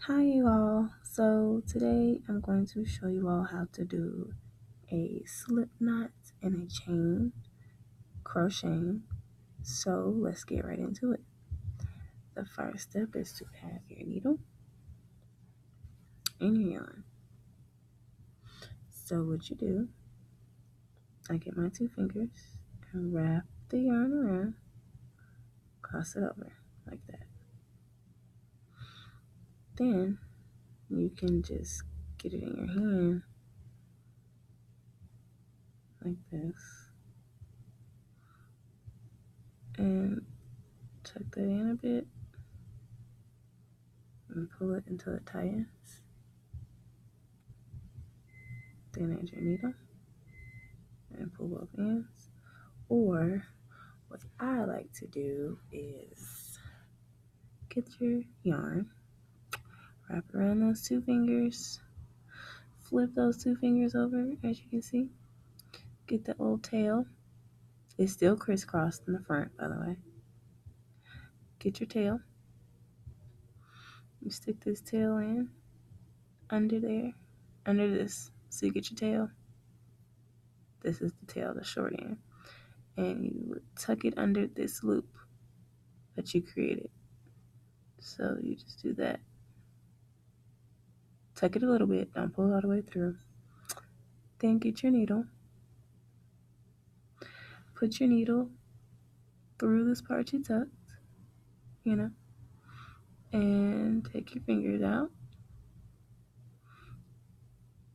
Hi you all, so today I'm going to show you all how to do a slip knot and a chain crocheting. So let's get right into it. The first step is to have your needle and your yarn. So what you do, I get my 2 fingers and wrap the yarn around, cross it over like that. Then you can just get it in your hand like this and tuck that in a bit and pull it until it tightens. Then add your needle and pull both ends. Or what I like to do is get your yarn, wrap it around those 2 fingers, flip those 2 fingers over as you can see. Get that little tail. It's still crisscrossed in the front, by the way. Get your tail. You stick this tail in under there, under this. So you get your tail. This is the tail, the short end. And you tuck it under this loop that you created. So you just do that. Tuck it a little bit, don't pull it all the way through. Then get your needle. Put your needle through this part you tucked, and take your fingers out.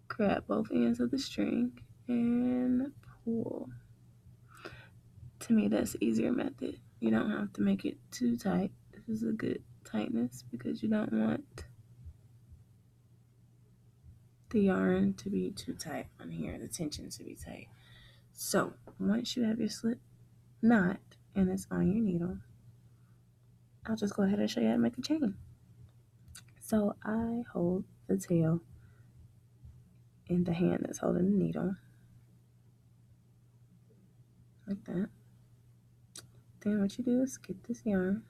Grab both ends of the string and pull. To me, that's the easier method. You don't have to make it too tight. This is a good tightness because you don't want the yarn to be too tight on here, the tension to be tight. So once you have your slip knot and it's on your needle, I'll just go ahead and show you how to make a chain. So I hold the tail in the hand that's holding the needle, like that. Then what you do is get this yarn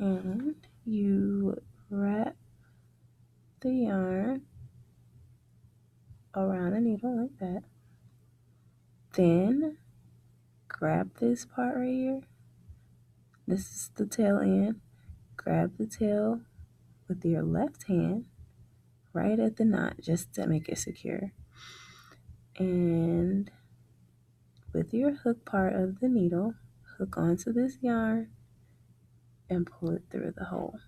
and you wrap the yarn around the needle like that. Then grab this part right here. This is the tail end. Grab the tail with your left hand right at the knot just to make it secure. And with your hook part of the needle, hook onto this yarn and pull it through the hole.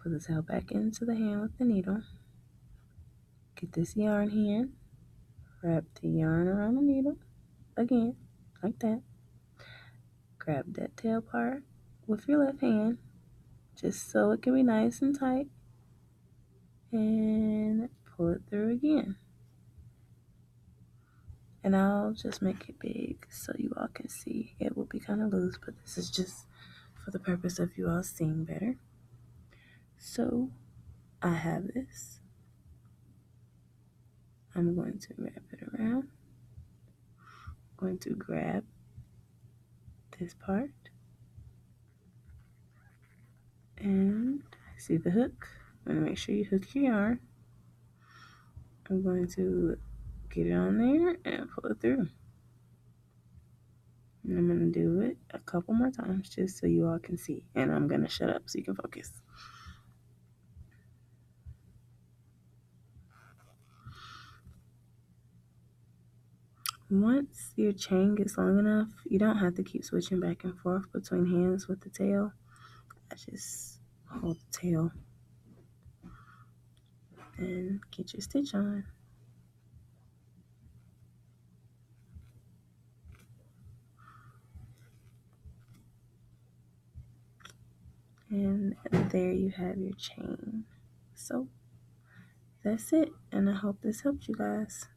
Put the tail back into the hand with the needle. Get this yarn hand, wrap the yarn around the needle again, like that. Grab that tail part with your left hand, just so it can be nice and tight, and pull it through again. And I'll just make it big so you all can see. It will be kind of loose, but this is just for the purpose of you all seeing better. So I have this. I'm going to wrap it around. I'm going to grab this part. And see the hook. I'm going to make sure you hook your yarn. I'm going to get it on there and pull it through. And I'm going to do it a couple more times just so you all can see. And I'm going to shut up so you can focus. Once your chain gets long enough, you don't have to keep switching back and forth between hands with the tail. I just hold the tail and get your stitch on. And there you have your chain. So that's it, and I hope this helped you guys.